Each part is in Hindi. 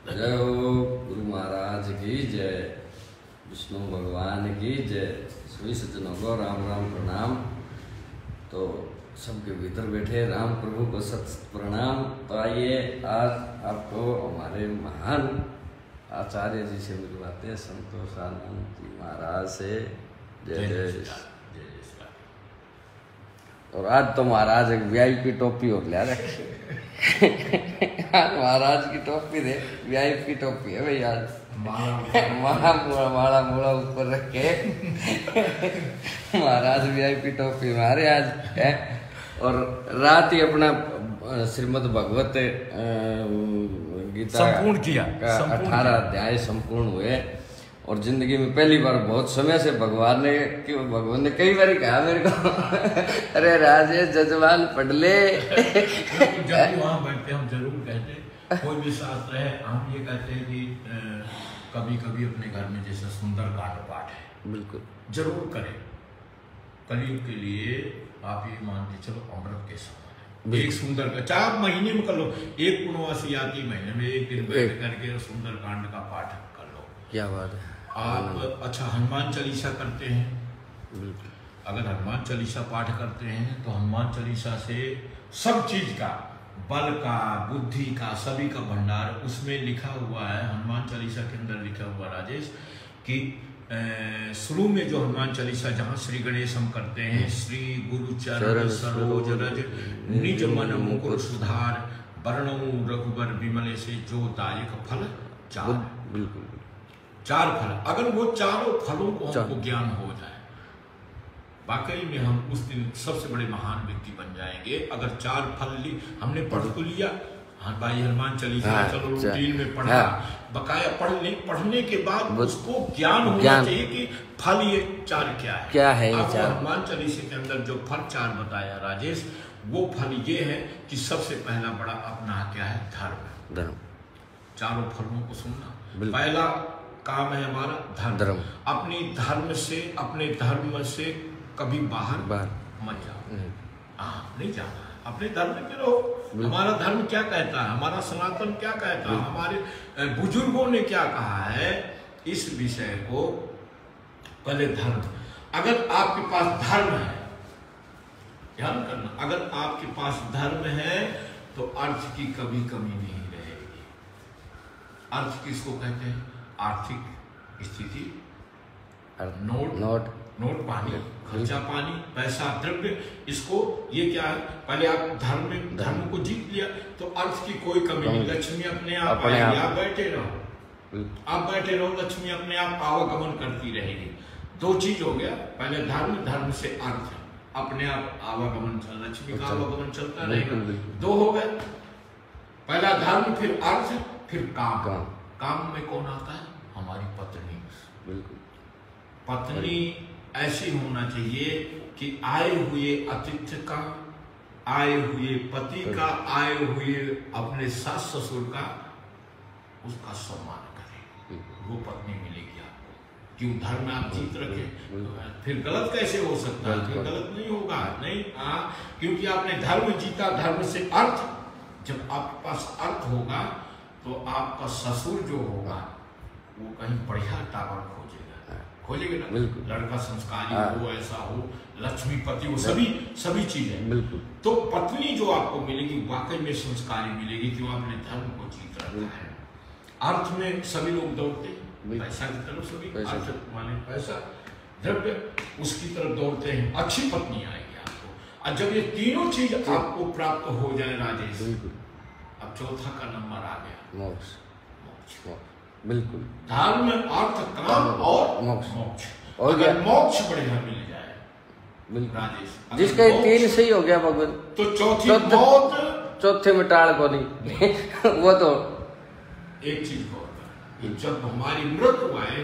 जय हो गुरु महाराज की जय, विष्णु भगवान की जय। सभी सज्जनों को राम राम प्रणाम। तो सबके भीतर बैठे राम प्रभु को सत प्रणाम। तो आइए आज आपको हमारे महान आचार्य जी से मिलवाते हैं, संतोषानंद जी महाराज से। जय जय। और आज तो महाराज एक वीआईपी टोपी और ले रखे। आज महाराज की टोपी दे, वीआईपी टोपी है भाई। आज माला मूला ऊपर रख के महाराज वीआईपी टोपी हमारे आज है। और रात ही अपना श्रीमद् भगवत गीता संपूर्ण किया, 18 अध्याय संपूर्ण हुए। और जिंदगी में पहली बार बहुत समय से भगवान ने कई बार कहा मेरे को, अरे राजे जजमान पढ़ ले। जब वहाँ बैठते हम जरूर कहते, कोई भी शास्त्र है हम ये कहते हैं कि कभी कभी अपने घर में जैसे सुंदरकांड पाठ है, बिल्कुल जरूर करें। कलयुग के लिए आप ये मान के चलो अमृत के समान है। एक सुंदर का 4 महीने में कर लो, एक पूर्णवासी आती महीने में एक दिन बैठ करके सुंदरकांड का पाठ कर लो। क्या बात है। आप अच्छा हनुमान चालीसा करते हैं? बिल्कुल। अगर हनुमान चालीसा पाठ करते हैं तो हनुमान चालीसा से सब चीज का, बल का, बुद्धि का, सभी का भंडार उसमें लिखा हुआ है। हनुमान चालीसा के अंदर लिखा हुआ राजेश कि शुरू में जो हनुमान चालीसा जहाँ श्री गणेश हम करते हैं, श्री गुरु चरण सरोज रज निज मन मुकुर सुधार वर्णऊ रघुबर विमले से जो दायक फल 4। बिल्कुल 4 फल, अगर वो चारों फलों को हमको ज्ञान हो जाए, वाकई में हम उस दिन सबसे बड़े महान व्यक्ति बन जाएंगे। अगर 4 फल हमने पढ़ तो लिया, हाँ भाई हनुमान चालीसा चलो रूटीन में पढ़ा, बकाया पढ़ने के बाद उसको ज्ञान होना चाहिए कि फल ये 4 क्या है। हनुमान चालीसा के अंदर जो फल 4 बताया राजेश, वो फल ये है कि सबसे पहला बड़ा अपना क्या है, धर्म। चारों फलों को सुनना, पहला काम है हमारा धर्म। अपने धर्म से कभी बाहर मत जाओ। नहीं जाना, अपने धर्म में रहो। हमारा धर्म क्या कहता है, हमारा सनातन क्या कहता है, हमारे बुजुर्गों ने क्या कहा है, इस विषय को पहले धर्म। अगर आपके पास धर्म है, ध्यान करना, अगर आपके पास धर्म है तो अर्थ की कभी कमी नहीं रहेगी। अर्थ किसको कहते हैं? आर्थिक स्थिति, नोट पानी, खर्चा पानी, पैसा द्रव्य, इसको ये क्या है, पहले आप धर्म को जीत लिया तो अर्थ की कोई कमी नहीं। लक्ष्मी अपने आप आएगी, आप बैठे रहो, लक्ष्मी अपने आप आवागमन करती रहेगी। 2 चीज हो गया, पहले धर्म से अर्थ, अपने आप आवागमन, लक्ष्मी का आवागमन चलता रहेगा। 2 हो गए, पहला धर्म, फिर अर्थ, फिर काम में कौन आता है? हमारी पत्नी। बिल्कुल, पत्नी ऐसी होना चाहिए कि आए हुए अतिथि का, आए हुए पति का, आए हुए अपने सास ससुर का, उसका सम्मान करे, वो पत्नी मिलेगी आपको। क्यों? धर्म आप जीत रखे, फिर गलत कैसे हो सकता है? फिर गलत नहीं होगा, नहीं। क्योंकि आपने धर्म जीता, धर्म से अर्थ। जब आपके पास अर्थ होगा तो आपका ससुर जो होगा वो कहीं बढ़िया टावर खोजेगा ना। लड़का संस्कारी हो, ऐसा हो, लक्ष्मीपति हो, सभी चीजें। बिल्कुल। तो पत्नी जो आपको मिलेगी वाकई में संस्कारी मिलेगी, क्यों? आपने धर्म को जीत रखा है। अर्थ में सभी लोग दौड़ते, पैसा की तरफ सभी, अर्थ माने पैसा, द्रव्य, उसकी तरफ दौड़ते हैं। अच्छी पत्नी आएगी आपको। और जब ये तीनों चीज आपको प्राप्त हो जाए राजेश, अब चौथा का नंबर आ गया, मोक्ष। बिल्कुल, धर्म, अर्थ, काम और मोक्ष। और अगर मोक्ष बढ़िया मिल जाए, बिल्कुल राजेश, जिसका 3 सही हो गया भगवान, तो मौत, चौथे में टाल को नहीं। वो तो एक चीज को कि जब हमारी मृत्यु आए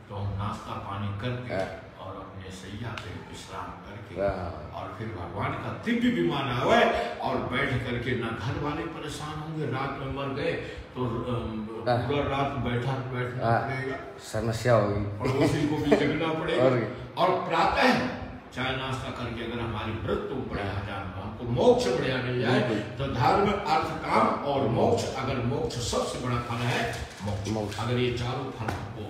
तो हम नाश्ता पानी करके और अपने सैया पे विश्राम करके और फिर भगवान का दिव्य विमान आए और बैठ करके, ना घर वाले परेशान होंगे, रात में मर गए तो पूरा रात बैठना पड़ेगा, समस्या होगी, पड़ोसी को भी जगना पड़ेगा। और प्रातः चाय नाश्ता करके अगर हमारी मृत्यु पड़े हजार, हम हमको मोक्ष बढ़िया मिल जाए। तो धर्म, अर्थ, काम और मोक्ष, अगर मोक्ष सबसे बड़ा फल है मोक्ष, अगर ये चारों फल हमको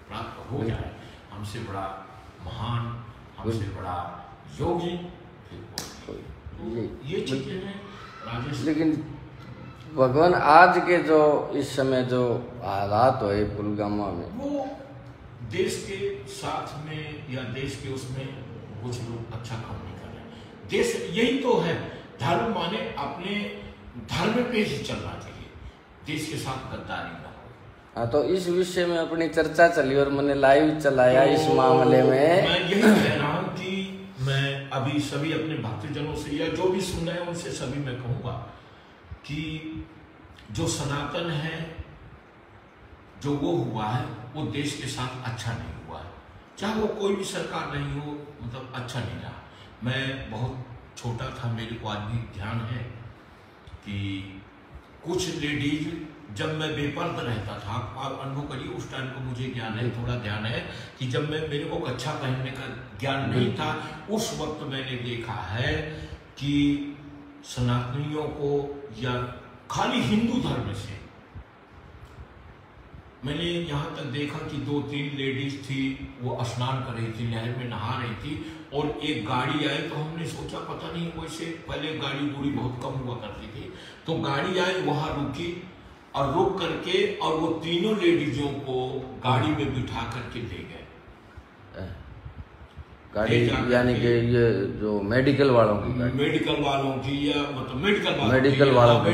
प्राप्त हो जाए, हमसे बड़ा महान, हमसे बड़ा योगी तो ये चीजें हैं राजेश। लेकिन भगवान आज के जो इस समय जो हालात हुए पुलवामा में, वो देश के साथ में या देश के उसमें कुछ लोग अच्छा काम नहीं कर रहे। देश यही तो है, धर्म माने अपने धर्म पे ही चलना चाहिए, देश के साथ गद्दारी ना हो। हाँ, तो इस विषय में अपनी चर्चा चली और मैंने लाइव चलाया इस मामले में। मैं यही कह रहा हूँ कि मैं अभी सभी अपने भक्तजनों से या जो भी सुन रहे हैं उनसे सभी मैं कहूँगा कि जो सनातन है, जो वो हुआ है वो देश के साथ अच्छा नहीं हुआ है, चाहे वो कोई भी सरकार नहीं हो, मतलब अच्छा नहीं रहा। मैं बहुत छोटा था, मेरे को आज भी ध्यान है कि कुछ लेडीज, जब मैं बेपर्द रहता था, आप अनुभव करिए, उस टाइम को मुझे ज्ञान है, थोड़ा ध्यान है कि जब मेरे को कच्छा पहनने का ज्ञान नहीं था, उस वक्त मैंने देखा है कि सनातनियों को या खाली हिंदू धर्म से, मैंने यहाँ तक देखा कि 2-3 लेडीज थी, वो स्नान कर रही थी, नहर में नहा रही थी, और एक गाड़ी आई तो हमने सोचा पता नहीं, वैसे पहले गाड़ी दूरी बहुत कम हुआ करती थी, तो गाड़ी आई, वहां रुकी और रुक करके और वो तीनों लेडीजों को गाड़ी में बिठा करके ले गए। गाड़ी यानी कि ये जो मेडिकल वालों की गाड़ी, मेडिकल वालों की या मतलब मेडिकल वालों की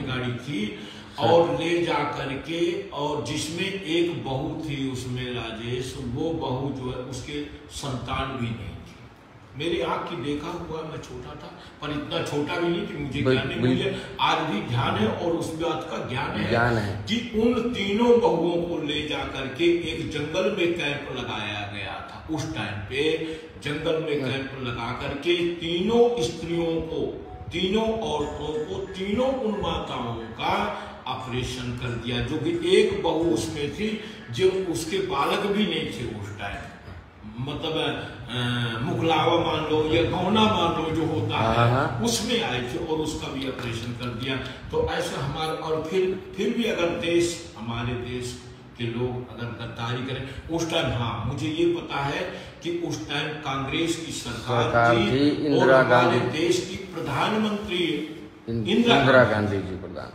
गाड़ी थी, और ले जा करके, और जिसमें एक बहू थी उसमें राजेश, वो बहू जो है उसके संतान भी नहीं थी। मेरी आंख की देखा हुआ, मैं छोटा था पर इतना छोटा भी नहीं कि मुझे ज्ञान नहीं, मुझे आज भी ध्यान है और उस बात का ज्ञान है कि उन तीनों बहुओं को ले जा करके एक जंगल में कैंप लगाया गया था। उस टाइम पे जंगल में कैंप लगा करके तीनों स्त्रियों को, तीनों औरतों को, तीनों उन माताओं का ऑपरेशन कर दिया, जो कि एक बहू उसमें थी जो उसके बालक भी नहीं थे उस टाइम, मतलब मुगलावा मान लो या गौना मान लो जो होता है, उसमें आए थे और उसका भी ऑपरेशन कर दिया। तो ऐसा हमारा, और फिर भी अगर देश, हमारे देश के लोग अगर गद्दारी करें उस टाइम, हाँ मुझे ये पता है कि उस टाइम कांग्रेस की सरकार थी और हमारे देश की प्रधानमंत्री इंदिरा गांधी जी प्रधान।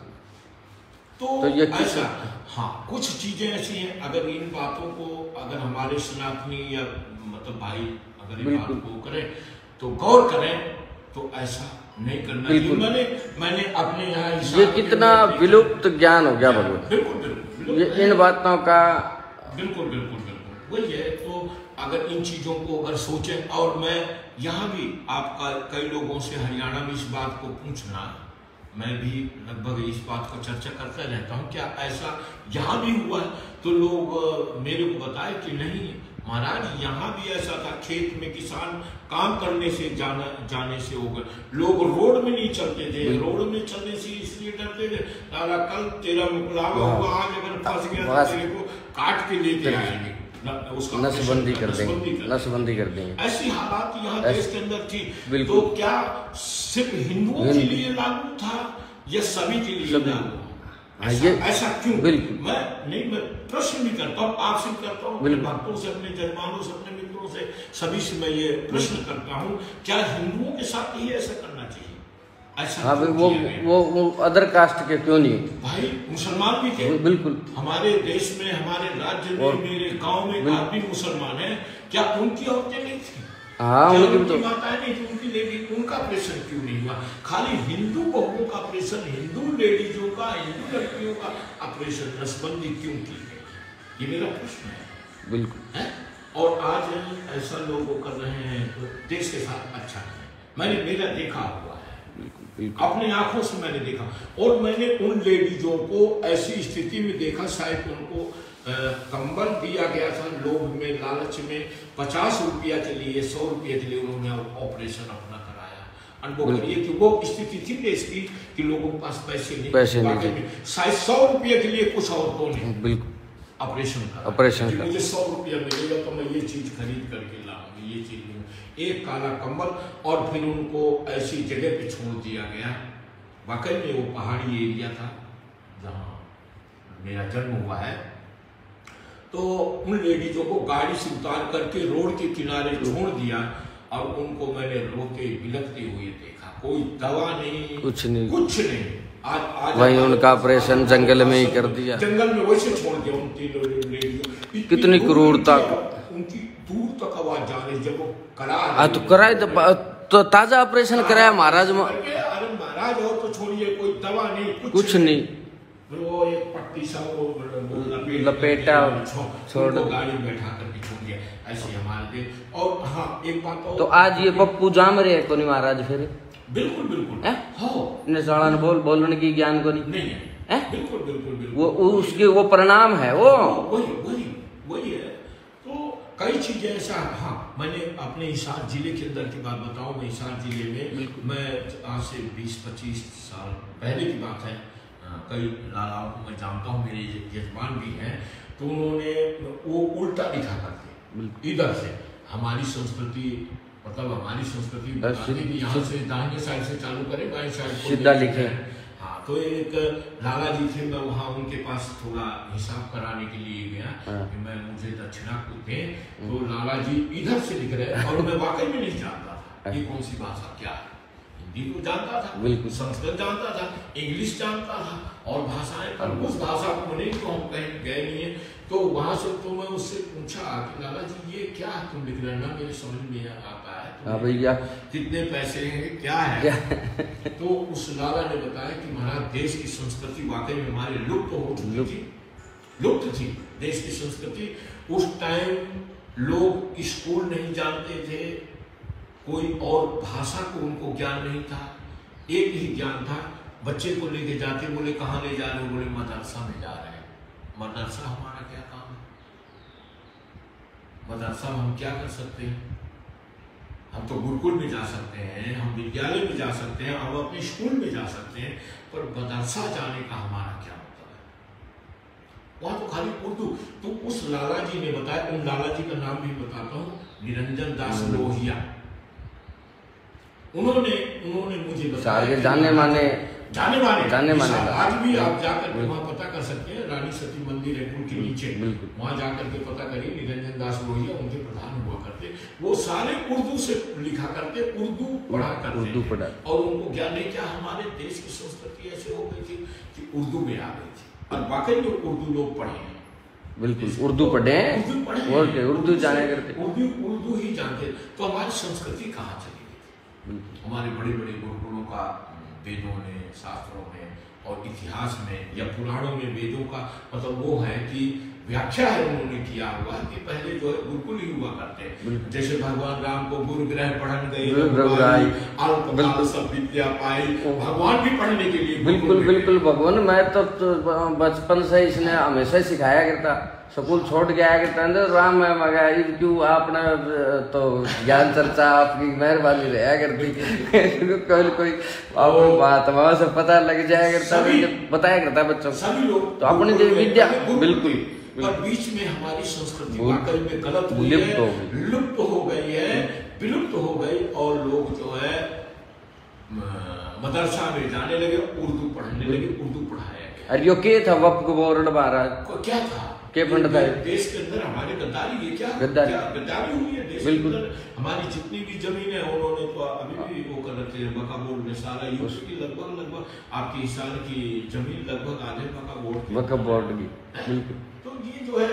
तो ये ऐसा, हाँ कुछ चीजें ऐसी हैं, अगर इन बातों को अगर हमारे सनातनी या मतलब भाई अगर इन बातों को करें तो गौर करें, तो ऐसा नहीं करना चाहिए। मैंने अपने यहाँ ये कितना विलुप्त ज्ञान हो गया भगवान, बिल्कुल ये इन बातों का, बिल्कुल वही है। तो अगर इन चीजों को अगर सोचें, और मैं यहाँ भी आपका कई लोगों से हरियाणा में इस बात को पूछना, मैं भी लगभग इस बात को चर्चा करता रहता हूँ, क्या ऐसा यहाँ भी हुआ है? तो लोग मेरे को बताए कि नहीं महाराज, यहाँ भी ऐसा था, खेत में किसान काम करने से जाने से हो गए, लोग रोड में नहीं चलते थे, रोड में चलने से इसलिए डरते थे, तारा कल तेरा मुकलावा हुआ, आज अगर फंस गया तो तेरे को काट के लेते आएंगे, नसबंदी कर देंगे। ऐसी हालात यहाँ देश के अंदर थी। तो क्या सिर्फ हिंदुओं के लिए लागू था या सभी के लिए लागू? ऐसा क्यों? मैं प्रश्न भी करता हूँ, आपसे करता हूँ, अपने भक्तों से, अपने जजमानों से, अपने मित्रों से, सभी से मैं ये प्रश्न करता हूँ, क्या हिंदुओं के साथ ही ऐसा करना चाहिए? हाँ वो अदर कास्ट के क्यों नहीं? भाई मुसलमान भी थे, बिल्कुल हमारे देश में, हमारे राज्य में, मेरे गांव में आदमी मुसलमान है, क्या उनकी औरतें नहीं थी? हाँ, उनकी माताएं नहीं थी, उनकी लेडी, उनका ऑपरेशन क्यों नहीं हुआ? खाली हिंदू बहुओं का ऑपरेशन, हिंदू लेडीजों का, हिंदू लड़कियों का ऑपरेशन, नसबंदी क्यों की गई? ये मेरा प्रश्न है। बिल्कुल है? और आज ऐसा लोग कर रहे हैं तो देश के साथ अच्छा है। मेरा देखा हुआ है, अपनी आंखों से मैंने देखा, और मैंने उन लेडीजों को ऐसी स्थिति में देखा, शायद उनको कंबल दिया गया था, लोभ में, लालच में, 50 रुपया के लिए, 100 रुपये के लिए उन्होंने ऑपरेशन अपना कराया। अनुभव करिए कि वो स्थिति थी देश की कि लोगों के पास पैसे नहीं, शायद 100 रुपये के लिए कुछ औरतों ने, ऑपरेशन का मुझे 100 रुपया मिलेगा तो मैं ये चीज खरीद करके लाऊंगी, ये चीज लूँ। एक काला कंबल, और फिर उनको ऐसी जगह पे छोड़ दिया गया। वाकई में वो पहाड़ी एरिया था जहाँ मेरा जन्म हुआ है। तो उन लेडीजों को गाड़ी से उतार करके रोड के किनारे छोड़ दिया, और उनको मैंने रोते बिलखते हुए देखा। कोई दवा नहीं, कुछ नहीं। आज वही उनका ऑपरेशन जंगल में ही कर दिया, जंगल में वैसे छोड़ दिया उन तीनों लेडीजों। कितनी क्रूरता, उनकी दूर तक आवाज जा रही। जब वो कराए तो ताजा ऑपरेशन कराया महाराज में। अरे महाराज, और तो छोड़िए, कोई दवा नहीं, कुछ नहीं। वो एक पट्टी सा वो लपेटा छोड़ दो, गाड़ी में बैठा करके छोड़ दिया। ऐसे हमारे देश। और हाँ, एक बात और, तो आज ये पप्पू जाम रहे को नहीं महाराज फिर? बिल्कुल साड़ा बोलने की ज्ञान को नहीं है। बिल्कुल वो उसके वो परिणाम है, वो वही है। तो कई चीजें ऐसा। हाँ, मैंने अपने हिसार जिले के अंदर की बात बताऊं। मैं हिसार जिले में मैं आज से 20-25 साल पहले की बात है, कई लालाओं को मैं जानता हूँ, मेरे यजमान भी हैं। तो उन्होंने वो उल्टा लिखा करते इधर से हमारी संस्कृति, मतलब हमारी संस्कृति यहाँ से दाहिने साइड से चालू करें, बाएं साइड सीधा लिखे। हाँ, तो एक लाला जी थे, मैं वहाँ उनके पास थोड़ा हिसाब कराने के लिए गया कि मैं मुझे दक्षिणा कुछ दें। तो लाला जी इधर से लिख रहे, और मैं वाकई में नहीं जानता था ये कौन सी भाषा क्या है। हिंदी को जानता था, संस्कृत जानता था, इंग्लिश जानता था, और भाषाएं, पर उस भाषा को नहीं तो हम कहीं गए नहीं है। तो वहां से तो मैं उससे पूछा कि लाला जी ये क्या तुम लिख रहे हैं ना, मेरे समझ में आता है। हाँ भैया, कितने पैसे हैं, क्या है? तो उस लाला ने बताया कि महाराज, देश की संस्कृति वाकई में हमारे लुप्त हो चुकी थी, लुप्त थी देश की संस्कृति। उस टाइम लोग स्कूल नहीं जानते थे, कोई और भाषा को उनको ज्ञान नहीं था। एक ही ज्ञान था, बच्चे को लेके जाते, बोले कहाँ ले जा रहे हो? बोले मदरसा में जा रहे हैं। मदरसा हमारा क्या काम है? मदरसा में हम क्या कर सकते हैं? हम तो गुरुकुल में जा सकते हैं, हम विद्यालय में जा सकते हैं, हम अपने स्कूल में जा सकते हैं, पर मदरसा जाने का हमारा क्या मतलब है? वहां तो खाली उर्दू। तो उस लाला जी ने बताया, उन लाला जी का नाम भी बताता हूँ, निरंजन दास लोहिया। उन्होंने मुझे बताया, जाने माने आज भी आप जाकर के वहाँ पता कर सकते हैं, रानी सती मंदिर है पुल के नीचे, वहाँ जाकर के पता करिए। निरंजन दास लोहिया उनके प्रधान हुआ करते। वो सारे उर्दू से लिखा करते, उर्दू पढ़ा करते, और उनको ज्ञान नहीं क्या हमारे देश की संस्कृति ऐसे हो गई थी कि उर्दू में आ गई थी। और वाकई में उर्दू लोग पढ़े हैं, बिल्कुल उर्दू पढ़े, उर्दू जाने करते, उर्दू ही जानते। तो हमारी संस्कृति कहाँ चली गई? हमारे बड़े बड़े गुरुकुलों का वेदों में, शास्त्रों में और इतिहास में या पुराणों में वेदों का मतलब वो है कि व्याख्या है उन्होंने किया हुआ कि पहले जो है गुरुकुल ही हुआ करते। जैसे भगवान राम को गुरु ग्रह पढ़न गए, सब विद्या पाई, भगवान भी पढ़ने के लिए। बिल्कुल भगवान, मैं तो बचपन से इसने हमेशा सिखाया करता, स्कूल छोड़ के आया करता, राम में मगा क्यों आपने तो ज्ञान चर्चा आपकी मेहरबानी रहा करती। कोई महात्माओं से पता लग जाया करता, बताया करता बच्चों सभी लोग। तो अपनी जो विद्या बिल्कुल, और बीच में हमारी संस्कृति वाकई में गलत हुई है, लुप्त हो गई है, विलुप्त हो गई। और लोग जो है मदरसा में जाने लगे, उर्दू पढ़ने लगे, उर्दू पढ़ाया गया। अरे यो क्या था वप बोर्ड महाराज, क्या था के फंड था देश के अंदर हमारे गद्दारी? ये क्या गद्दारी हुई है देश के अंदर? हमारी जितनी भी जमीन है उन्होंने तो अभी भी वो कर रखे हैं। वक्फ बोर्ड में सारा यूपी की लगभग आपकी हिसार की जमीन लगभग आधे वक्फ बोर्ड की। बिल्कुल। तो ये जो है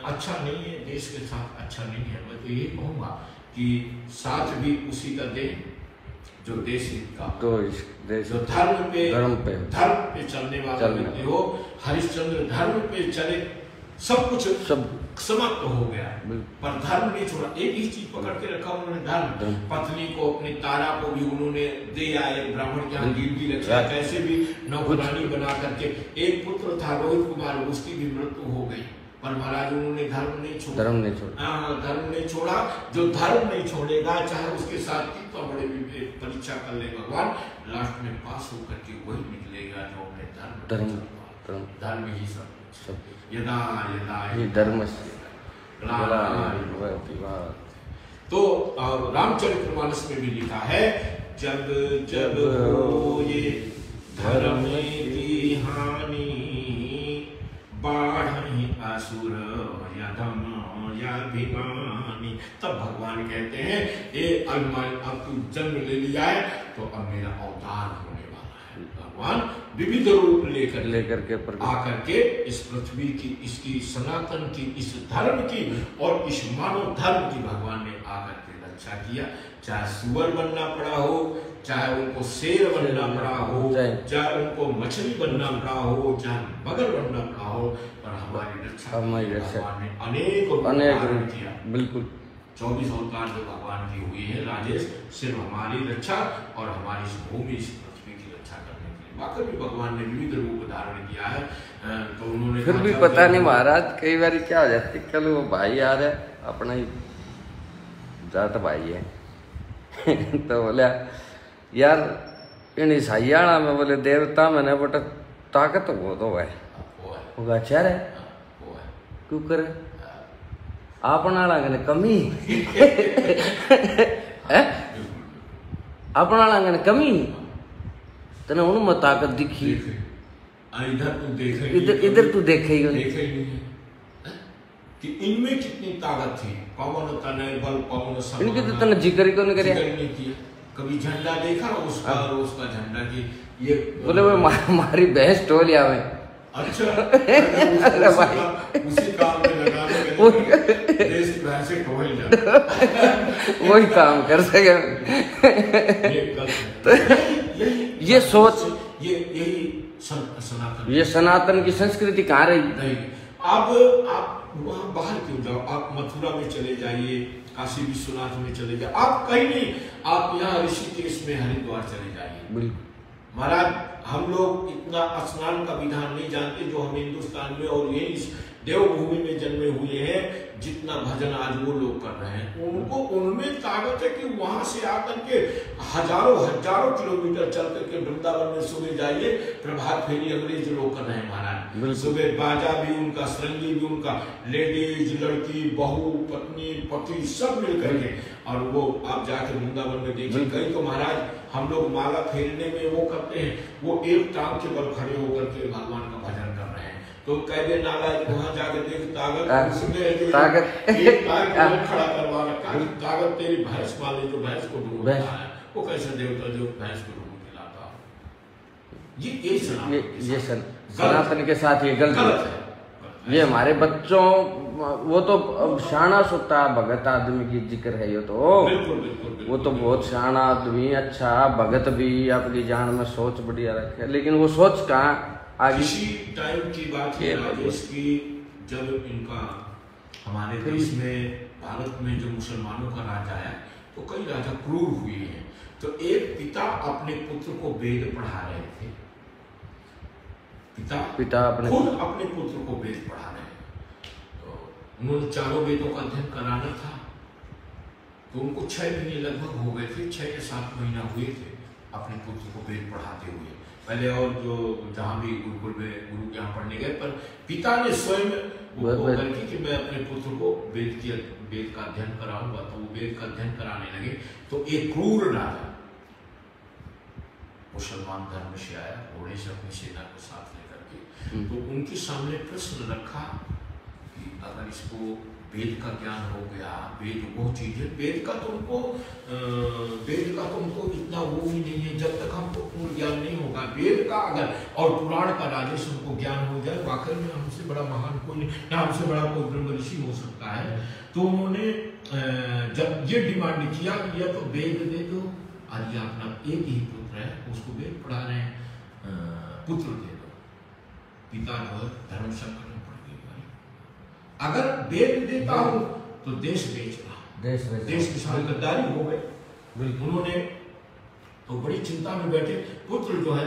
अच्छा नहीं है, देश के साथ अच्छा नहीं है। मैं तो ये कहूँगा कि साथ भी उसी का दे जो देश का, तो जो धर्म पे चलने वाला व्यक्ति हो। हरिश्चंद्र धर्म पे चले, सब कुछ समाप्त हो गया, पर धर्म नहीं छोड़ा। एक ही चीज पकड़ के रखा उन्होंने, धर्म। पत्नी को, अपनी तारा को भी उन्होंने दे आए ब्राह्मण के यहाँ, गिरवी रखा, कैसे भी नौकरानी बना करके। एक पुत्र था रोहित कुमार, उसकी भी मृत्यु हो गई, पर महाराज उन्होंने धर्म नहीं छोड़ा। धर्म नहीं छोड़ा। जो धर्म नहीं छोड़ेगा, चाहे उसके साथ कितना बड़े भी परीक्षा कर ले भगवान, लास्ट में पास होकर के वही निकलेगा जो अपने धर्म ही सब यदा यदा ये धर्म से तो रामचरितमानस में भी लिखा है, जब जब हो ये धर्म की हानि, बाढ़ी असुर यदम याभिमानी। तब भगवान कहते हैं ये अभिमान, अब तू जन्म ले लिया है तो अब मेरा अवतार होने वाला है। भगवान विविध रूप लेकर के आकर के इस पृथ्वी की, इसकी सनातन की, इस धर्म की और इस मानव धर्म की भगवान ने आकर के रक्षा किया। चाहे सुअर बनना पड़ा हो, चाहे उनको शेर बनना पड़ा हो, चाहे उनको मछली बनना पड़ा हो, चाहे मगर बनना पड़ा हो, पर हमारी रक्षा भगवान ने अनेक रूप किया। बिल्कुल 24 अवतार जो भगवान की हुई है राजेश, सिर्फ हमारी रक्षा और हमारी इस भूमि, इस पृथ्वी की रक्षा करने के लिए। बाकी भी भगवान ने विविध रूप धारण किया है। तो उन्होंने फिर भी पता नहीं महाराज, कई बार क्या हो जाती, कल वो भाई आ रहा है अपना ही जाट भाई है तो बोला यार इन ईसाइयाणा में बोले देवता मैंने बट ताकत वो तो है वो अच्छा है क्यों करे अपना कमी अपना कमी तने उनमें ताकत दिखी, इधर तू देखे ही नहीं कि इनमें कितनी ताकत थी। पवन तनय बल पवन समान, इनके तो तने जिक्र ही नहीं किया। कभी झंडा देखा उसका और उसका झंडा की ये बोले वो हमारी भैंस टोलिया में। अच्छा अरे भाई उसी काम में लगा देश की भैंसें टोल जा वही काम कर सके। ये सोच यही सनातन, ये सनातन की संस्कृति कहाँ रही। अब आप वहाँ बाहर क्यों जाओ, आप मथुरा में चले जाइए, काशी विश्वनाथ में चले जाइए, आप कहीं नहीं, आप यहाँ ऋषिकेश में हरिद्वार चले जाइए। बिल्कुल महाराज हम लोग इतना स्नान का विधान नहीं जानते जो हम हिंदुस्तान में और ये इस देवभूमि में जन्मे हुए हैं, जितना भजन आज वो लोग कर रहे हैं, उनको उनमें ताकत है कि वहां से आकर के हजारों किलोमीटर चल करके वृंदावन में सुबह जाइए, प्रभात फेरी अंग्रेज लोग कर रहे हैं महाराज। सुबह बाजा भी उनका, सरंगी भी उनका, लेडीज, लड़की, बहू, पत्नी, पति सब मिल करके, और वो आप जाके वृंदावन में देखिए, कहीं तो महाराज हम लोग माला फेरने में वो करते हैं, वो एक टांग के बल खड़े होकर के भगवान का भजन कर रहे हैं। तो कह दे नालायक वहां जाके देख ताकत खड़ा करवा रखा, ताकत तेरी भैंस वाले जो भैंस को ढूंढ रहा है, वो कैसे देवता जो भैंस को ढूंढ के लाता। ये सनातन के साथ ये गलत है। ये हमारे बच्चों, वो तो शाना सुता भगत आदमी की जिक्र है, ये तो बिल्कुल वो तो बहुत शाना आदमी, अच्छा भगत भी, अपनी जान में सोच बढ़िया रखे, लेकिन वो सोच कहाँ आगे। इसी टाइम की बात है राजेश की, जब इनका हमारे देश में, भारत में जो मुसलमानों का राज आया, तो कई राजा क्रूर हुए हैं। तो एक पिता अपने पुत्र को वेद पढ़ा रहे थे, पिता खुद अपने पुत्र को वेद पढ़ा रहे हैं। तो उन्होंने चारों वेदों का अध्ययन कराना था, तो उनको 6 महीने लगभग हो गए थे, 6 या 7 महीना हुए थे अपने पुत्र को वेद पढ़ाते हुए। पहले और जो जहाँ भी गुरुकुल में गुरु के यहाँ पढ़ने गए, पर पिता ने स्वयं वो करके कि मैं अपने पुत्र को वेद का अध्ययन कराऊंगा, तो वो वेद का अध्ययन कराने लगे। तो एक क्रूर राजा मुसलमान धर्म से आया, घोड़े से अपनी सेना को साथ लेकर के, तो उनके सामने प्रश्न रखा कि अगर इसको वेद का ज्ञान हो गया, वेद वो चीज है, वेद का तो उनको इतना वो भी नहीं है, जब तक हमको पूर्ण ज्ञान नहीं होगा वेद का अगर और पुराण का राजेश हमको ज्ञान हो जाए, वाकई में हमसे बड़ा महान कोई नहीं, ना हमसे बड़ा कोई ब्रह्म ऋषि हो सकता है। तो उन्होंने जब ये डिमांड किया कि या तो वेद दे दो, आज अपना एक ही पुत्र है, उसको वेद पढ़ा रहे हैं, पुत्र दे दो। पिता जो धर्म संकट में पड़ गई, अगर वेद देता हूं तो देश बेचना, देश की सारी गद्दारी हो गई। उन्होंने तो बड़ी चिंता में बैठे, पुत्र जो है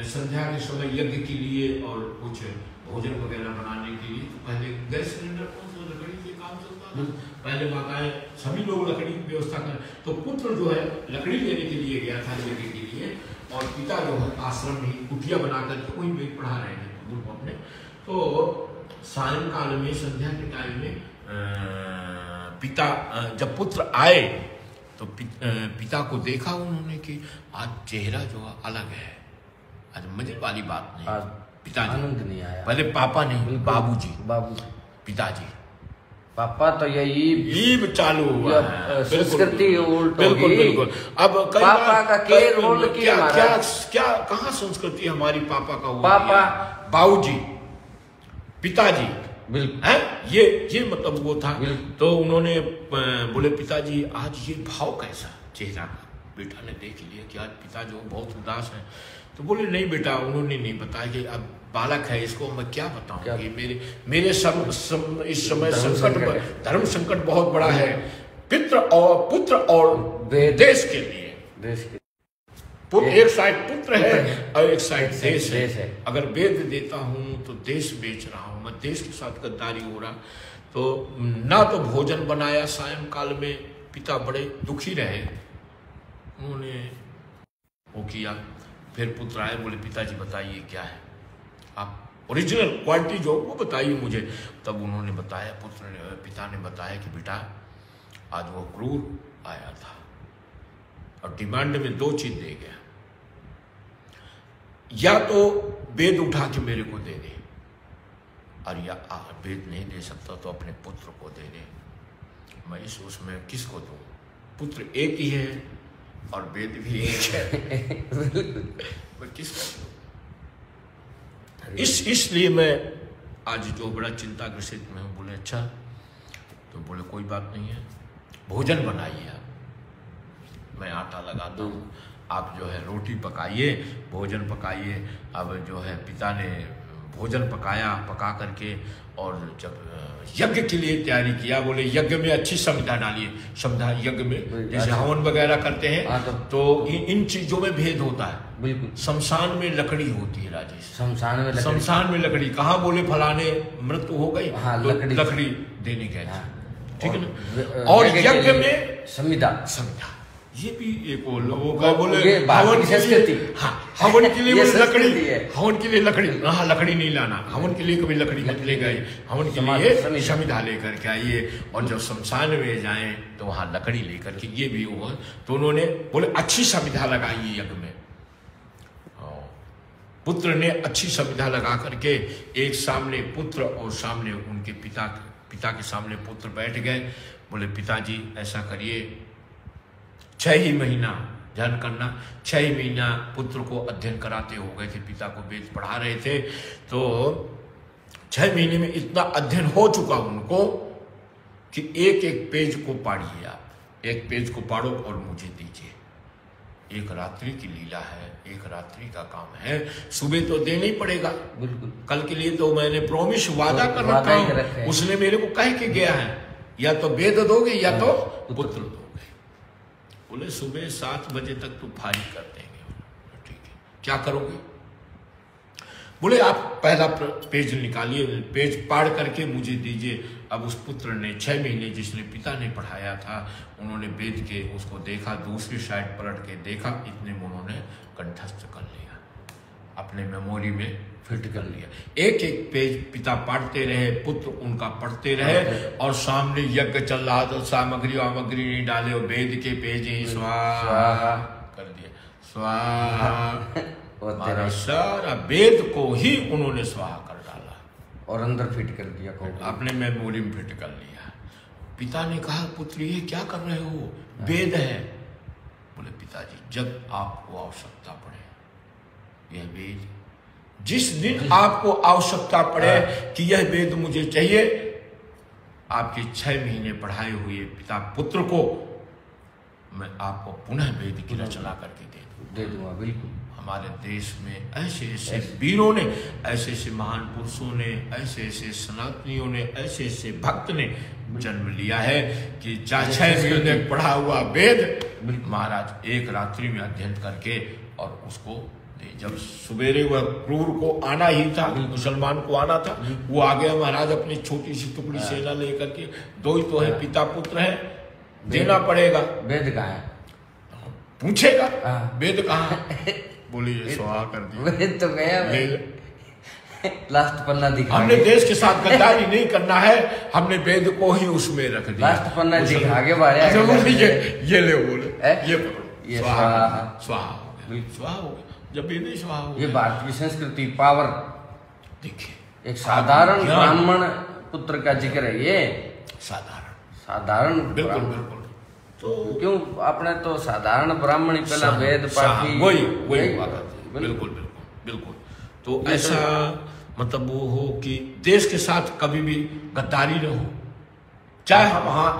संध्या के समय यज्ञ के लिए और कुछ भोजन वगैरह बनाने के लिए, तो पहले गैस सिलेंडर कौन सा, लकड़ी से काम चलता था, पहले माताएं सभी लोग लकड़ी की व्यवस्था कर, तो पुत्र जो है लकड़ी लेने के लिए गया था यज्ञ के लिए, और पिता जो है आश्रम में कुटिया बनाकर के वही वेद पढ़ा रहे थे अपने। तो सायंकाल में संध्या के टाइम में पिता जब पुत्र आए तो पिता को देखा उन्होंने कि आज चेहरा जो अलग है, आज मजे वाली बात नहीं, पिताजी आनंद नहीं आया। पहले पापा नहीं, बाबूजी, पिताजी, पापा तो यही ईब चालू हुआ है, संस्कृति उल्ट बिल्कुल बिल्कुल। अब पापा का के रोल क्या कहाँ संस्कृति हमारी पापा का हुआ, पापा बाबूजी, पिताजी, बिल्कुल है ये मतलब वो था। तो उन्होंने बोले पिताजी आज ये भाव कैसा चेहरा का, बेटा ने देख लिया कि आज पिता जो बहुत उदास है। तो बोले नहीं बेटा, उन्होंने नहीं बताया कि अब बालक है, इसको मैं क्या बताऊं कि मेरे इस समय संकट, धर्म संकट बहुत बड़ा है, पित्र और पुत्र और देश के लिए, देश के एक साइड पुत्र है और एक साइड देश है। अगर वेद देता हूं तो देश बेच रहा हूं, मैं देश के साथ गद्दारी हो रहा। तो ना तो भोजन बनाया सायंकाल में, पिता बड़े दुखी रहे, उन्होंने वो किया। फिर पुत्र आए, बोले पिताजी बताइए क्या है, आप ओरिजिनल क्वालिटी जो वो बताइए मुझे। तब उन्होंने बताया, पिता ने बताया कि बेटा आज वो क्रूर आया था और डिमांड में 2 चीज दे गया, या तो वेद उठा के मेरे को दे दे, और या वेद नहीं दे सकता तो अपने पुत्र को दे दे। मैं उसमें किसको दूं, पुत्र एक ही है और वेद भी एक है, मैं किसको दूं? इसलिए मैं आज जो बड़ा चिंता ग्रसित में हूँ। बोले अच्छा, तो बोले कोई बात नहीं है, भोजन बनाइए आप, मैं आटा लगाता हूँ, आप जो है रोटी पकाइए, भोजन पकाइए। अब जो है पिता ने भोजन पका करके, और जब यज्ञ के लिए तैयारी किया, बोले यज्ञ में अच्छी संविधा डालिए। संविधा यज्ञ में जैसे हवन वगैरह करते हैं तो इन चीजों में भेद होता है। बिल्कुल, शमशान में लकड़ी होती है राजेश, शमशान में लकड़ी। कहाँ बोले फलाने मृत्यु हो गई, तो लकड़ी देने गए, ठीक है ना। और यज्ञ में संविधा, ये भी एक बोले हवन की संस्कृति, हवन के लिए लकड़ी, हवन के लिए लकड़ी, हाँ लकड़ी नहीं लाना, हवन के लिए कभी लकड़ी मत ले गए, हवन के लिए संविधा लेकर के आइए, और जब शमशान में जाए तो वहां लकड़ी लेकर के, ये भी हुआ। तो उन्होंने बोले अच्छी संविधा लगाइए यज्ञ में। पुत्र ने अच्छी संविधा लगा करके, एक सामने पुत्र और सामने उनके पिता के सामने पुत्र बैठ गए। बोले पिताजी ऐसा करिए, 6 ही महीना ध्यान करना, 6 ही महीना पुत्र को अध्ययन कराते हो गए थे, पिता को वेद पढ़ा रहे थे। तो 6 महीने में इतना अध्ययन हो चुका उनको कि एक एक पेज को पढ़िए आप, एक पेज को पढ़ो और मुझे दीजिए। एक रात्रि की लीला है, एक रात्रि का काम है, सुबह तो देना ही पड़ेगा। बिल्कुल, कल के लिए तो मैंने प्रॉमिस, वादा कर रखा हूं, उसने मेरे को कह के गया है, या तो वेद दोगे या तो पुत्र दोगे। बोले सुबह 7 बजे तक तो फारिग कर देंगे। ठीक है, क्या करोगे? बोले आप पहला पेज निकालिए, पेज पाड़ करके मुझे दीजिए। अब उस पुत्र ने 6 महीने जिसने पिता ने पढ़ाया था, उन्होंने वेद के उसको देखा, दूसरी साइड पलट के देखा, इतने में उन्होंने कंठस्थ कर लिया, अपने मेमोरी में फिट कर लिया। एक एक पेज पिता पढ़ते रहे, पुत्र उनका पढ़ते रहे, और सामने यज्ञ चल रहा था, सामग्री वामग्री नहीं डाले, और वेद के पेज ही स्वाहा कर दिया, स्वाहा, सारा वेद को ही उन्होंने स्वाहा कर डाला और अंदर फिट कर दिया, अपने मेमोरी में फिट कर लिया। पिता ने कहा पुत्र ये क्या कर रहे हो, वेद है। बोले पिताजी जब आपको आवश्यकता पड़े, यह वेद जिस दिन आपको आवश्यकता पड़े कि यह वेद मुझे चाहिए, आपके 6 महीने पढ़ाए हुए पिता पुत्र को मैं आपको पुनः वेद की रचना करके दे दूंगा। बिल्कुल, हमारे देश में ऐसे ऐसे वीरों ने, ऐसे ऐसे महान पुरुषों ने, ऐसे ऐसे सनातनियों ने, ऐसे ऐसे भक्त ने जन्म लिया है कि 6 महीने पढ़ा हुआ वेद महाराज एक रात्रि में अध्ययन करके और उसको जब सवेरे वह क्रूर को आना ही था, मुसलमान को आना था, वो आ गया महाराज अपनी छोटी सी टुकड़ी सेना लेकर के। 2 ही तो है, पिता पुत्र है, देना पड़ेगा। वेद कहाँ है पूछेगा, वेद कहाँ? बोलिए स्वाहा कर दिया, वेद तो गया, लास्ट पन्ना दिखा, हमने देश के साथ गद्दारी नहीं करना है, हमने वेद को ही उसमें रख दिया। लास्ट पन्ना दिखा के बारे ये ले बोले ये स्वाहा स्वाहा हो गया। जब ये नहीं स्वाहा हो, ये भारत की संस्कृति पावर। देखिए एक साधारण ब्राह्मण पुत्र का जिक्र है ये, साधारण बिल्कुल बिल्कुल। तो क्यों आपने तो साधारण ब्राह्मण ही पहला वेद पाठी, वही बिल्कुल बिल्कुल बिल्कुल। तो ऐसा मतलब वो हो कि देश के साथ कभी भी गद्दारी न हो, चाहे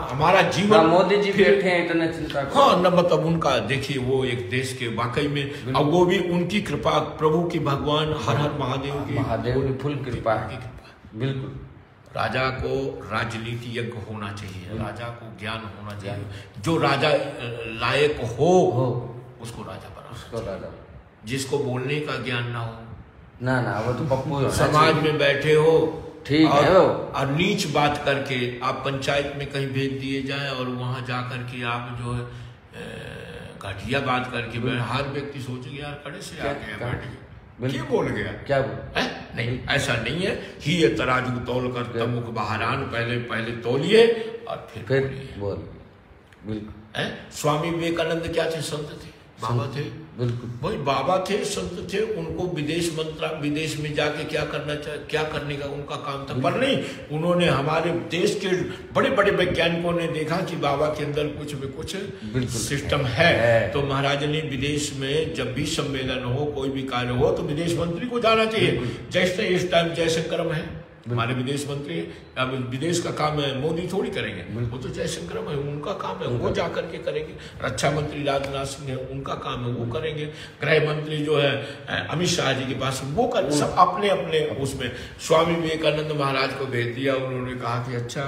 हमारा जीवन। मोदी जी बैठे हैं इतने चिंता को, हाँ न मतलब उनका देखिए वो एक देश के वाकई में, अब वो भी उनकी कृपा, प्रभु की, भगवान हर हर महादेव की फुल कृपा है। बिल्कुल राजा को राजनीति यज्ञ होना चाहिए, राजा को ज्ञान होना चाहिए, जो राजा लायक हो उसको राजा बना, जिसको बोलने का ज्ञान ना हो ना वो तो पप्पू समाज में बैठे हो ठीक है, और नीच बात करके आप पंचायत में कहीं भेज दिए जाए और वहां जा करके आप जो है घटिया बात करके, हर व्यक्ति सोचेगा यार खड़े से आ गया बैठ गया, क्या बोल गया, क्या है? नहीं, ऐसा नहीं है। ही ये तराजू तौल कर तमुख बहारान, पहले तौलिए और फिर बोल। बिल्कुल स्वामी विवेकानंद क्या थे? संत थे, बाबा थे। बिल्कुल वही बाबा थे, संत थे। उनको विदेश में जाके क्या करने का उनका काम था, पर नहीं, उन्होंने हमारे देश के बड़े बड़े वैज्ञानिकों ने देखा कि बाबा के अंदर कुछ सिस्टम है। तो महाराज ने विदेश में जब भी सम्मेलन हो, कोई भी कार्य हो, तो विदेश मंत्री को जाना चाहिए। जैसे इस टाइम जयशंकर है हमारे विदेश मंत्री, अब विदेश का काम है मोदी थोड़ी करेंगे, वो तो जयशंकर है, उनका काम है, वो जा करके करेंगे। रक्षा मंत्री राजनाथ सिंह है, उनका काम है, वो करेंगे। गृह मंत्री जो है अमित शाह जी के पास, वो कर सब अपने अपने उसमें। स्वामी विवेकानंद महाराज को भेज दिया, उन्होंने कहा कि अच्छा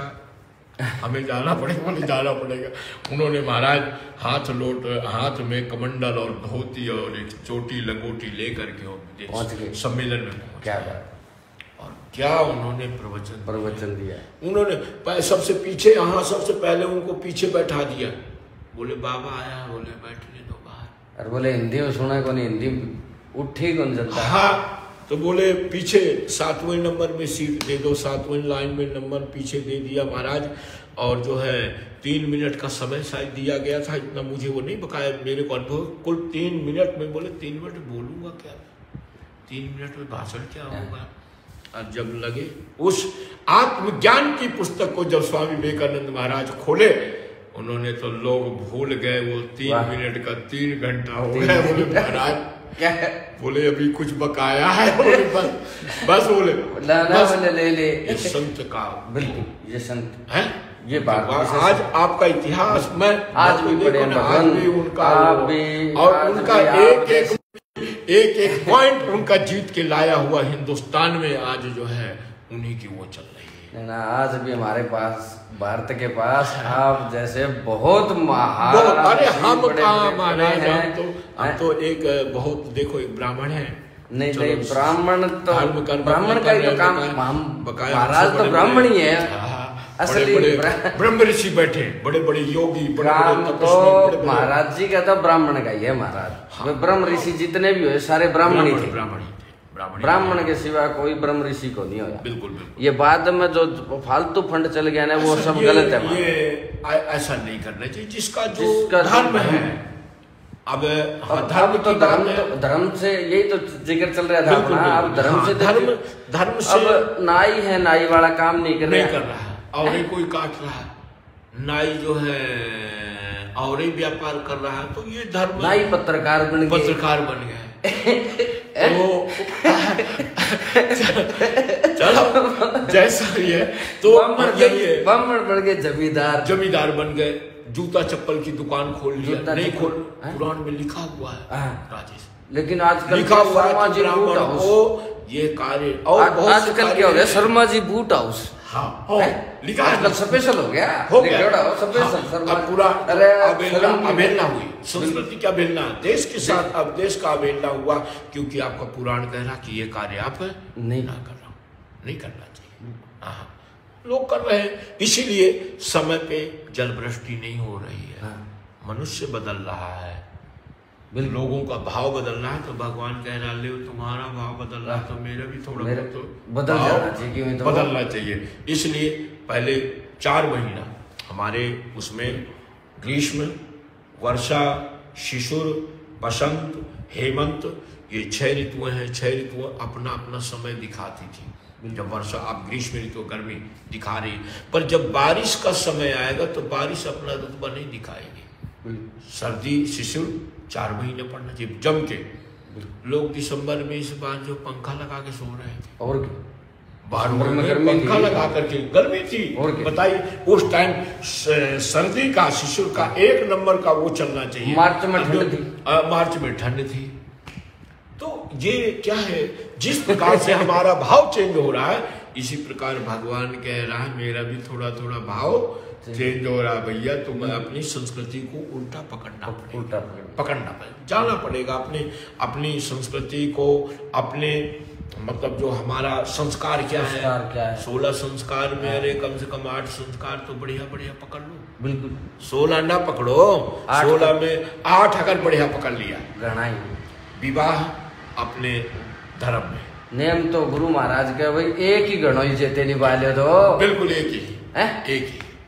हमें जाना पड़ेगा, बोले जाना पड़ेगा। उन्होंने महाराज हाथ में कमंडल और धोती और एक चोटी लंगोटी लेकर के सम्मेलन में पहुंचा। और क्या उन्होंने प्रवचन दिया। उन्होंने सबसे पीछे, सबसे पहले उनको पीछे बैठा दिया। बोले बाबा आया, बोले बैठने दो बाहर। और बोले हिंदी में सुना को नहीं, हिंदी में उठी कौन जनता। हाँ, तो बोले पीछे 7वें नंबर में सीट दे दो, 7वें लाइन में नंबर पीछे दे दिया महाराज। और जो है 3 मिनट का समय शायद दिया गया था, इतना मुझे वो नहीं बकाया, मेरे को अनुभव कुल 3 मिनट में। बोले 3 मिनट बोलूंगा क्या, 3 मिनट में भाषण क्या होगा। और जब लगे उस आत्मज्ञान की पुस्तक को जब स्वामी विवेकानंद महाराज खोले, उन्होंने तो लोग भूल गए वो 3 मिनट का 3 घंटा हो गया। बोले महाराज क्या है? बोले अभी कुछ बकाया है। बोले बस बोले ले संत का, बिल्कुल ये संत है, ये बात आज आपका इतिहास में आज भी उनका और उनका एक पॉइंट उनका जीत के लाया हुआ हिंदुस्तान में आज जो है उन्हीं की वो चल रही है ना। आज भी हमारे पास, भारत के पास आप जैसे बहुत महान, अरे हम तो एक बहुत देखो, एक ब्राह्मण है। नहीं ब्राह्मण तो ब्राह्मण का ही काम, महाराज तो ब्राह्मण ही है असली। ब्रह्म ऋषि बैठे, बड़े बड़े योगी, तो महाराज जी का तो ब्राह्मण का ही है महाराज। ब्रह्म ऋषि जितने भी हुए सारे ब्राह्मण ही थे, ब्राह्मण के सिवा कोई ब्रह्म ऋषि को नहीं होया। बिल्कुल। ये बाद में जो फालतू फंड चल गया ना, वो सब गलत है। ये ऐसा नहीं करना चाहिए, जिसका धर्म है। अब धर्म से यही तो जिक्र चल रहा था। अब धर्म से अब नाई है, नाई वाला काम नहीं कर रहा है, और ही कोई काट रहा है। नाई जो है और ही व्यापार कर रहा है, तो ये धर्म। नाई पत्रकार बन गए तो चलो जैसा ही है, तो ब्राह्मण बन गए, जमींदार बन गए, जूता चप्पल की दुकान खोल लिया। नहीं खोल, कुरान में लिखा हुआ है राजेश, लेकिन आजकल लिखा हुआ है कि ब्राह्मण को ये कार्य। और आजकल क्या हो गया, शर्मा जी बूट हाउस। हाँ, लिखा है, स्पेशल हो गया, अब पूरा अवहेलना हुई, संस्कृति की अवहेलना, देश के साथ अब देश का अवहेलना हुआ, क्योंकि आपका पुराण कह रहा कि ये कार्य आप नहीं करना चाहिए। लोग कर रहे हैं, इसीलिए समय पे जल वृष्टि नहीं हो रही है। मनुष्य बदल रहा है, लोगों का भाव बदलना है तो भगवान कह रहा ले तुम्हारा भाव बदल रहा है तो मेरा भी थोड़ा तो बदल जाना चाहिए, बदलना चाहिए। इसलिए पहले 4 महीना हमारे उसमें ग्रीष्म, वर्षा, शिशिर, बसंत, हेमंत, ये 6 ऋतुएं हैं। 6 ऋतुएं अपना अपना समय दिखाती थी। जब वर्षा, आप ग्रीष्म ऋतु गर्मी दिखा रही, पर जब बारिश का समय आएगा तो बारिश अपना रुतबा नहीं दिखाएगी। सर्दी, शिशिर 4 महीने पड़ना चाहिए जम के। लोग दिसंबर में इस बार जो पंखा लगा के सो रहे थे, और बाहर में पंखा लगा करके गर्मी थी, बताइए उस टाइम सर्दी का, शिशिर का 1 नंबर का वो चलना चाहिए। मार्च में ठंड थी, मार्च में ठंड थी। तो ये क्या है, जिस प्रकार से हमारा भाव चेंज हो रहा है, इसी प्रकार भगवान कह रहा है मेरा भी थोड़ा थोड़ा भाव चेंज हो रहा है भैया। तुम्हें अपनी संस्कृति को उल्टा पकड़ना पड़ेगा, जाना पड़ेगा अपनी संस्कृति को, अपने मतलब जो हमारा संस्कार क्या है। 16 संस्कार में अरे कम से कम 8 संस्कार तो बढ़िया बढ़िया पकड़ लो। बिल्कुल 16 ना पकड़ो, 16 में 8 अगर बढ़िया पकड़ लिया। विवाह अपने धर्म में नियम तो गुरु महाराज का भाई एक ही गणो ही चेते निभा ले दो, बिल्कुल एक ही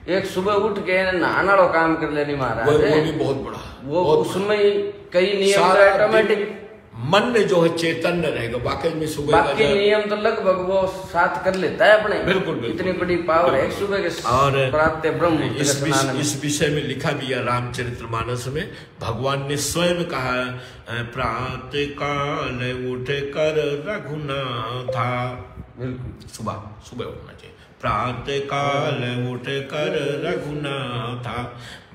एक सुबह उठ के नहाना लो काम कर लेनी महाराज, वो भी बहुत बड़ा, वो उसमें कई नियम ऑटोमेटिक मन में जो है चैतन्य रहेगा। वाकई में सुबह बाकी नियम तो लगभग वो साथ कर लेता है अपने। बिल्कुल इतनी बड़ी पावर है सुबह के और प्रातः ब्रह्म। इस विषय में लिखा भी है रामचरितमानस में, भगवान ने स्वयं कहा प्रातः काल उठ कर रघुनाथा। बिल्कुल सुबह उठना चाहिए। प्रातः काल उठ कर रघुनाथा,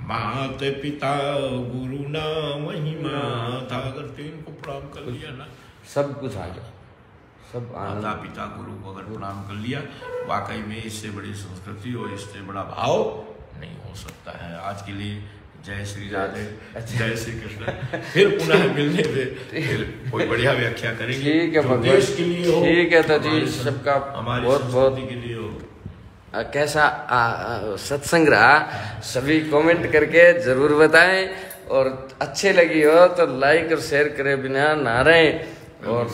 मात पिता गुरु ना महिमा था। अगर 3 को प्रणाम कर लिया ना, सब कुछ आ गया। सब माता पिता गुरु को अगर प्रणाम कर लिया, वाकई में इससे बड़ी संस्कृति और इससे बड़ा भाव नहीं हो सकता है। आज के लिए जय श्री राधे, जय श्री कृष्ण। फिर पुनः मिलने पे फिर कोई बढ़िया व्याख्या करेंगे। ठीक है, देश के लिए हो, ठीक है। तो जी सबका हमारी बहुत बहुत के लिए हो। कैसा सत्संग रहा, सभी कमेंट करके जरूर बताएं, और अच्छे लगी हो तो लाइक और शेयर करे बिना ना रहें, और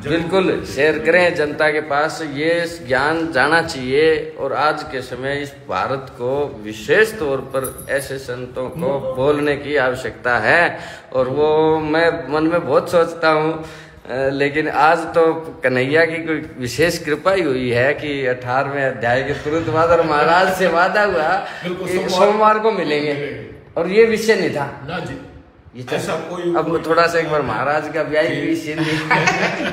बिल्कुल शेयर करें। जनता के पास ये ज्ञान जाना चाहिए, और आज के समय इस भारत को विशेष तौर पर ऐसे संतों को बोलने की आवश्यकता है। और वो मैं मन में बहुत सोचता हूँ, लेकिन आज तो कन्हैया की कोई विशेष कृपा ही हुई है कि 18वें अध्याय के तुरंत बाद और महाराज से वादा हुआ कि सोमवार को मिलेंगे, और ये विषय नहीं था ना जी। ये ऐसा कोई अब थोड़ा सा एक बार महाराज का ब्याह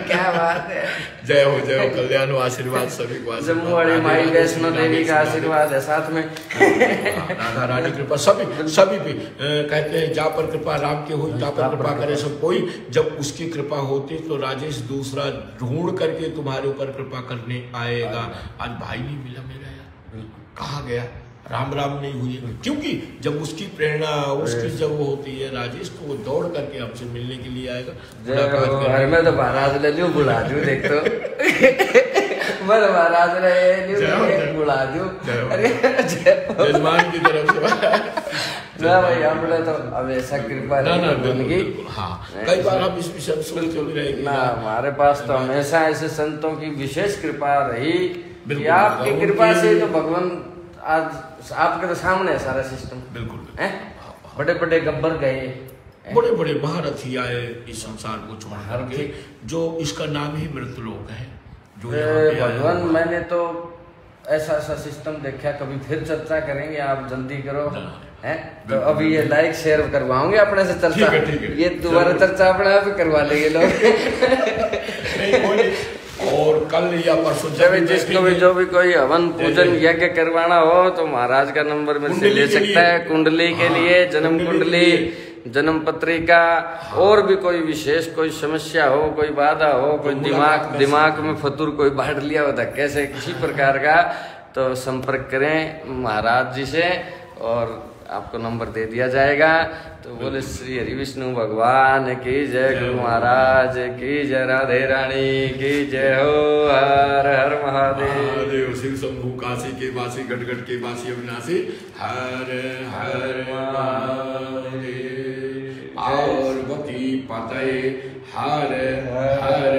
क्या बात है। जय हो कल्याण हो, आशीर्वाद सभी को। जम्मू वाली माई वैष्णो देवी का आशीर्वाद है साथ में, राधा रानी कृपा सभी भी कहते हैं जा पर कृपा राम की हुई, जा पर कृपा करे सब कोई। जब उसकी कृपा होती तो राजेश दूसरा ढूंढ करके तुम्हारे ऊपर कृपा करने आएगा। आज भाई नहीं मिला मेरा यार, कहाँ गया, राम राम नहीं हुई, क्योंकि जब उसकी प्रेरणा उसकी जब वो होती है राजेश, तो वो दौड़ करके हमसे मिलने के लिए आएगा। मैं तो महाराज ले लूं बुला दूं, देख तो मैं महाराज ले बुला दूं, जजमान की तरफ से ना भाई हमने तो अब ऐसा कृपा नहीं। हाँ, कई बार हम इस विषय में सोच रहे ना, हमारे पास तो हमेशा ऐसे संतों की विशेष कृपा रही कि आपकी कृपा से तो भगवान आज आपके तो सामने है सारा सिस्टम। बिल्कुल है, बड़े बड़े गब्बर गए, बड़े बड़े महारथी आए इस संसार को छोड़ करके, जो इसका नाम ही मृतलोक है। जो भगवान, मैंने तो ऐसा सिस्टम देखा, कभी फिर चर्चा करेंगे, आप जल्दी करो है। तो अभी ये लाइक शेयर करवाओगे अपने से चर्चा, ये दोबारा चर्चा अपने आप करवा लेंगे लोग। और कल या परसों जिसको भी जो भी कोई हवन पूजन यज्ञ करवाना हो तो महाराज का नंबर मेरे से ले सकता है। कुंडली के लिए, जन्म कुंडली, जन्म पत्रिका, और भी कोई विशेष कोई समस्या हो, कोई बाधा हो, कोई दिमाग में फतूर कोई बांट लिया होता कैसे किसी प्रकार का, तो संपर्क करें महाराज जी से और आपको नंबर दे दिया जाएगा। तो बोले श्री हरि विष्णु भगवान की जय, गुरु महाराज की जय, राधे रानी की जय हो, हर हर महादेव। शिव शंभु काशी के वासी, गट गट के वासी अविनाशी, हर हर महादेव। पार्वती पतये हर हर